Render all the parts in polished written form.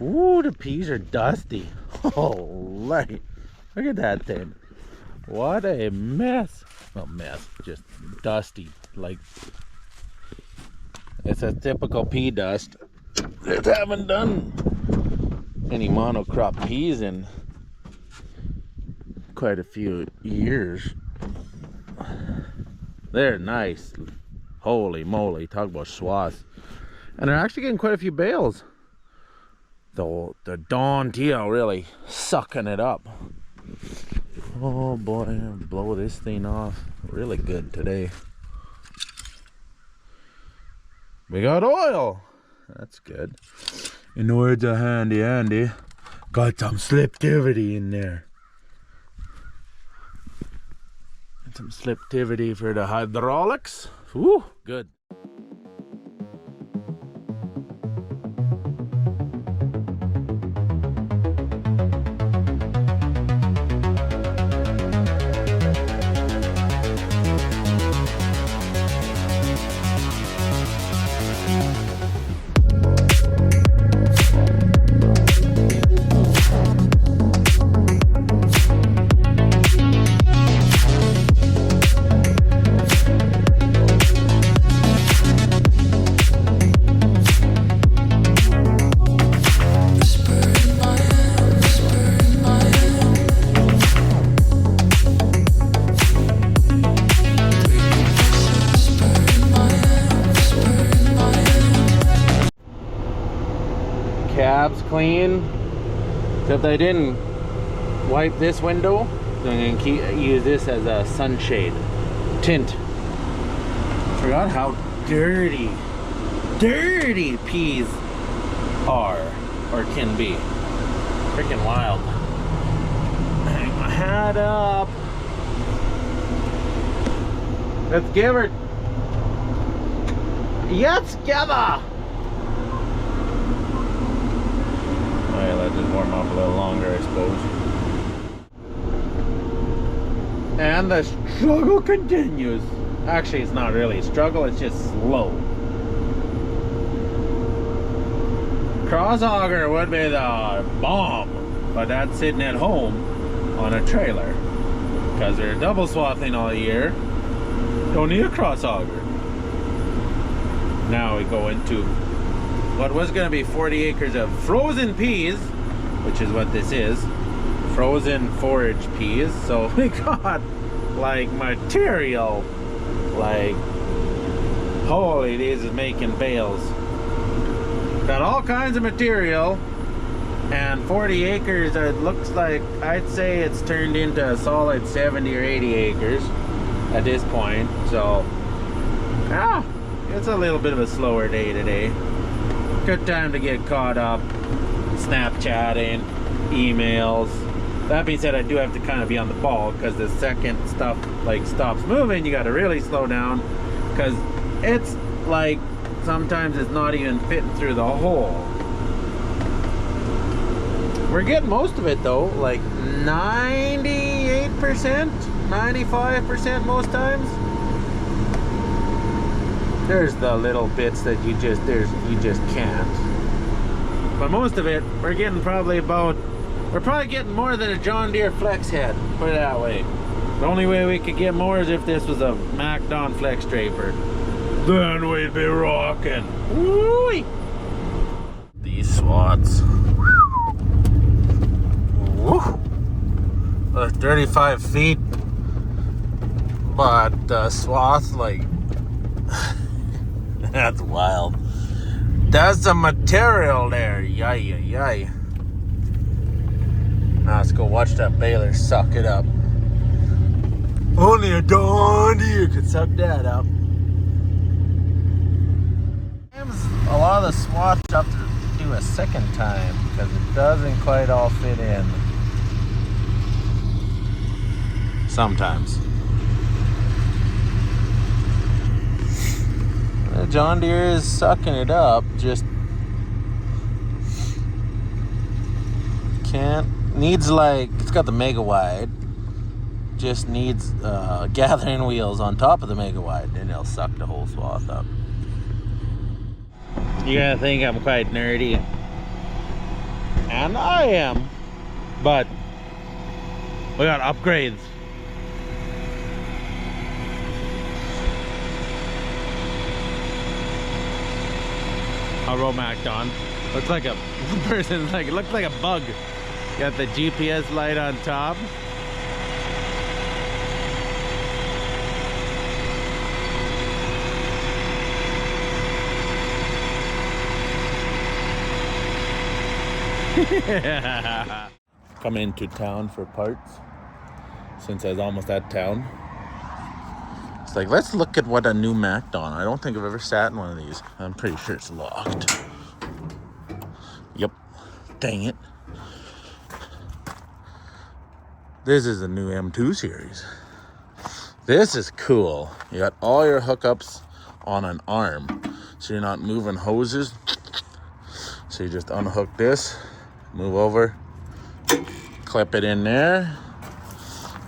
Ooh, the peas are dusty. Holy, look at that thing. What a mess. Well, mess, just dusty. Like, it's a typical pea dust. Just haven't done any monocrop peas in quite a few years. They're nice. Holy moly, talk about swaths. And they're actually getting quite a few bales. The Dawn TL really sucking it up. Oh boy, blow this thing off really good today. We got oil. That's good. In the words of Handy Andy, got some sliptivity in there. And some sliptivity for the hydraulics. Woo, good. Cab's clean, except I didn't wipe this window, so I'm gonna use this as a sunshade tint. Forgot how dirty peas are or can be. Freaking wild. Hang my hat up. Let's give her. Let's give her. Alright, let this warm up a little longer, I suppose. And the struggle continues. Actually, it's not really a struggle, it's just slow. Cross auger would be the bomb, but that's sitting at home on a trailer. Because they're double swathing all year. Don't need a cross auger. Now we go into what was going to be 40 acres of frozen peas, which is what this is, frozen forage peas. So we got like material, like holy, these is making bales. Got all kinds of material, and 40 acres, it looks like, I'd say it's turned into a solid 70 or 80 acres at this point. So yeah, it's a little bit of a slower day today. Good time to get caught up, Snapchatting, emails. That being said, I do have to kind of be on the ball, because the second stuff like stops moving, you got to really slow down, because it's like sometimes it's not even fitting through the hole. We're getting most of it though, like 98%, 95% most times. There's the little bits that you just can't. But most of it, we're getting probably we're probably getting more than a John Deere flex head, put it that way. The only way we could get more is if this was a MacDon flex draper. Then we'd be rocking. Woo-wee. These swats. Woo. 35 feet. But the swath, like, that's wild. That's the material there. Yay, yay. Now let's go watch that baler suck it up. Only a John Deere could suck that up. A lot of the swatch have to do a second time because it doesn't quite all fit in. Sometimes. John Deere is sucking it up, just needs, like, it's got the mega wide, just needs gathering wheels on top of the mega wide, and it'll suck the whole swath up. You're gonna think I'm quite nerdy, And I am. But we got upgrades. I wrote MacDon. Looks like a person, like it looks like a bug. Got the GPS light on top. Come into town for parts since I was almost at town. It's like, let's look at what a new MacDon. I don't think I've ever sat in one of these. I'm pretty sure it's locked. Yep. Dang it. This is a new M2 series. This is cool. You got all your hookups on an arm, so you're not moving hoses. So you just unhook this, move over, clip it in there,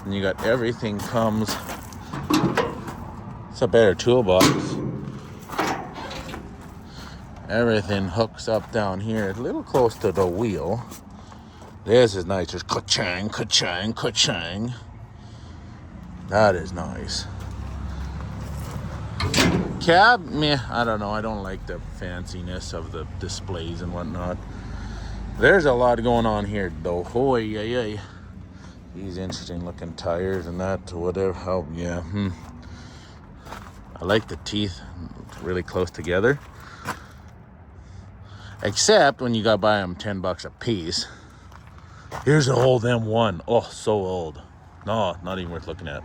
and you got everything comes. It's a better toolbox. Everything hooks up down here, a little close to the wheel. This is nice, just ka-chang, ka-chang, ka-chang. That is nice. Cab, meh, I don't know. I don't like the fanciness of the displays and whatnot. There's a lot going on here, though. Hoy, yay. These interesting looking tires and that, whatever. Oh, yeah. I like the teeth. It's really close together. Except when you got to buy them $10 a piece. Here's an old M1. Oh, so old. No, not even worth looking at.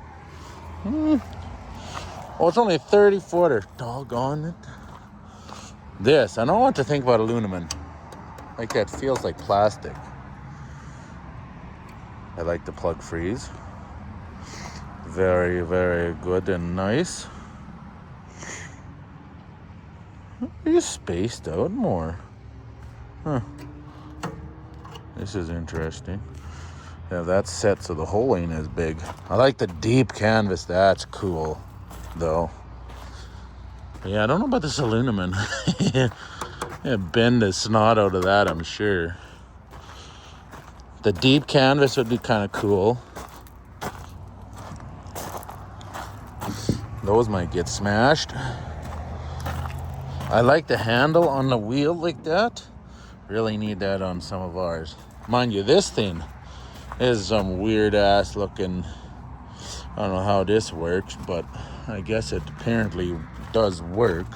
Oh, it's only a 30-footer. Doggone it. This, I don't want to think about aluminum. Like that feels like plastic. I like the plug freeze. Very, very good and nice. You spaced out more. Huh. This is interesting. Yeah, that's set so the hole ain't as big. I like the deep canvas. That's cool, though. Yeah, I don't know about this aluminum. Yeah, bend the snot out of that, I'm sure. The deep canvas would be kind of cool. Those might get smashed. I like the handle on the wheel like that. Really need that on some of ours. Mind you, this thing is some weird ass looking, I don't know how this works, but I guess it apparently does work.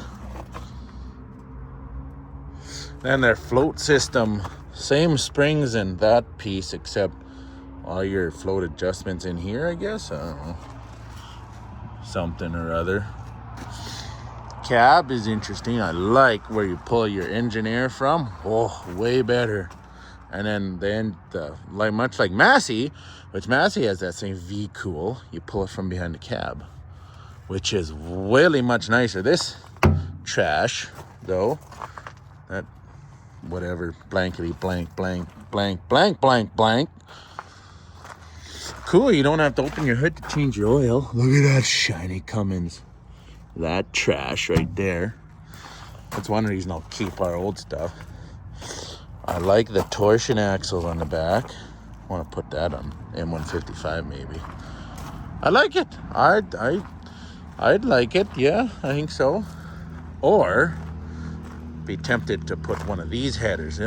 Then their float system, same springs in that piece, except all your float adjustments in here, I guess. I don't know. Something or other. Cab is interesting. I like where you pull your engine air from. Oh, way better. And then like much like Massey, which Massey has that same V-cool, you pull it from behind the cab, which is really much nicer. This trash, though, that whatever, blankety blank, blank, blank, blank, blank, blank. Cool, you don't have to open your hood to change your oil. Look at that shiny Cummins. That trash right there. That's one reason I'll keep our old stuff. I like the torsion axles on the back. I want to put that on M155 maybe. I like it. I'd like it. Yeah, I think so. Or be tempted to put one of these headers.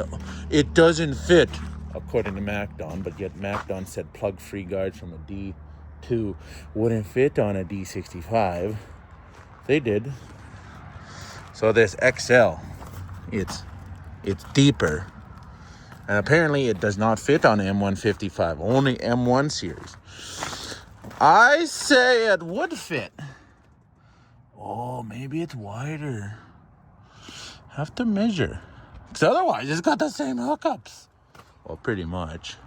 It doesn't fit, according to MacDon, but yet MacDon said plug-free guards from a D2 wouldn't fit on a D65. They did. So this XL, it's deeper. And apparently it does not fit on M155, only M1 series. I say it would fit. Oh, maybe it's wider. Have to measure. Because otherwise it's got the same hookups. Well, pretty much.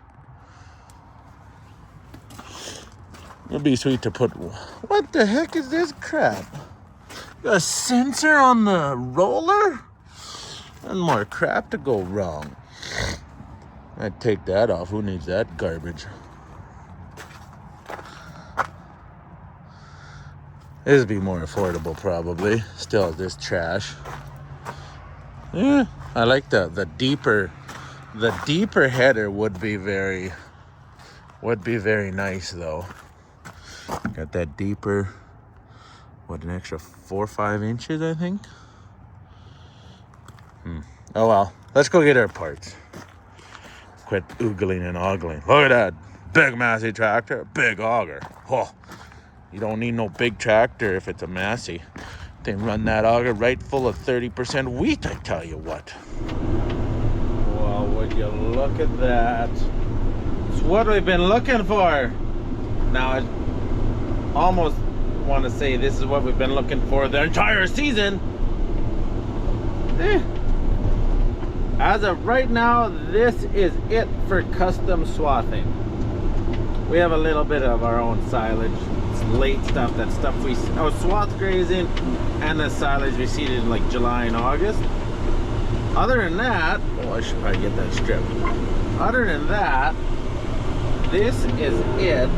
It'd be sweet to put... What the heck is this crap? A sensor on the roller? And more crap to go wrong. I'd take that off. Who needs that garbage? This would be more affordable, probably. Still, this trash. Yeah, I like the deeper The deeper header would be very nice though. Got that deeper, what, an extra 4 or 5 inches, I think. Oh well, let's go get our parts. Quit oogling and ogling. Look at that big Massey tractor, big auger. Oh, you don't need no big tractor if it's a Massey. They run that auger right full of 30% wheat, I tell you what. Well, would you look at that? It's what we've been looking for. Now, I almost want to say this is what we've been looking for the entire season. As of right now, this is it for custom swathing. We have a little bit of our own silage. It's late stuff, that stuff we swath grazing, and the silage we seeded in like July and August. Other than that, oh, I should probably get that strip. Other than that, this is it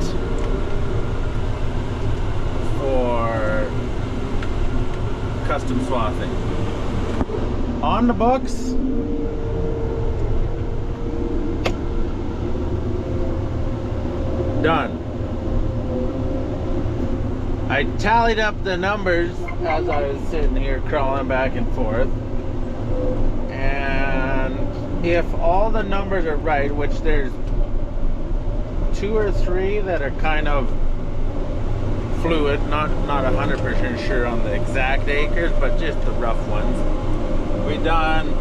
for custom swathing. On the books, done. I tallied up the numbers as I was sitting here crawling back and forth, and if all the numbers are right, which there's 2 or 3 that are kind of fluid, not 100% sure on the exact acres, but just the rough ones. We done,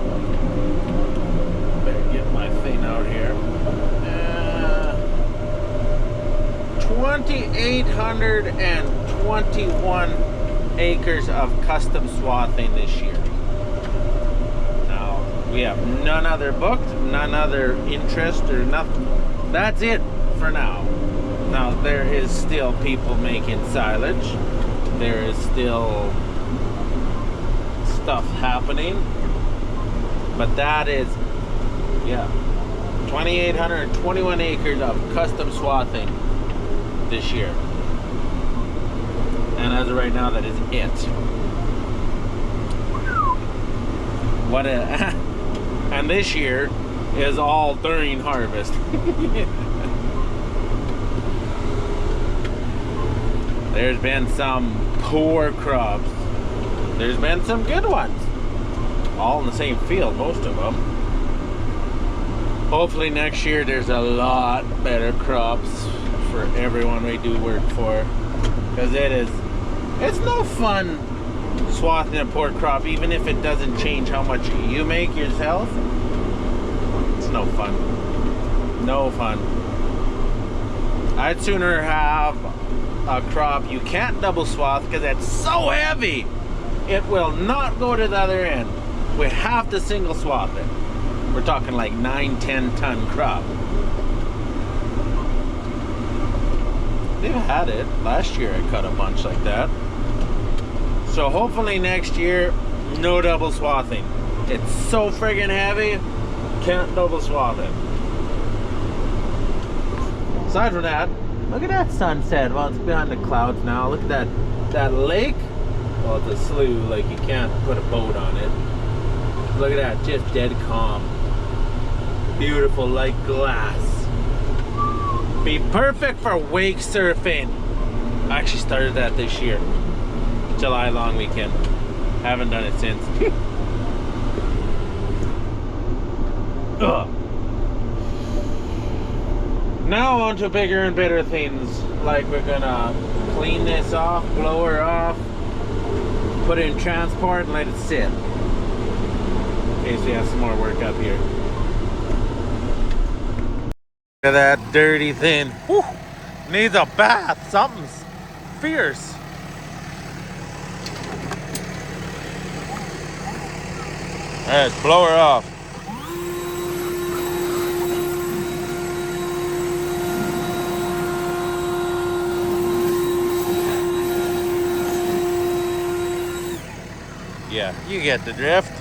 better get my thing out here, 2,821 acres of custom swathing this year. Now, we have none other booked, none other interest or nothing. That's it for now. Now, there is still people making silage. There is still stuff happening. But that is, yeah, 2,821 acres of custom swathing this year. And as of right now, that is it. What a, and this year is all during harvest. There's been some poor crops. There's been some good ones. All in the same field, most of them. Hopefully next year there's a lot better crops for everyone we do work for. Because it's no fun swathing a poor crop, even if it doesn't change how much you make yourself. It's no fun. No fun. I'd sooner have a crop you can't double swath because it's so heavy it will not go to the other end. We have to single swath it. We're talking like 9-10 ton crop. They've had it. Last year I cut a bunch like that. So hopefully next year, no double swathing. It's so friggin' heavy, can't double swath it. Aside from that, look at that sunset. Well, it's behind the clouds now. Look at that lake. Well, it's a slough, like you can't put a boat on it. Look at that, just dead calm. Beautiful, like glass. Be perfect for wake surfing. I actually started that this year. July long weekend. Haven't done it since. Ugh. Now on to bigger and better things. Like we're gonna clean this off, blow her off, put it in transport and let it sit. In case we have some more work up here. Look at that dirty thing. Whew. Needs a bath. Something's fierce. Alright, let's blow her off. Yeah, you get the drift.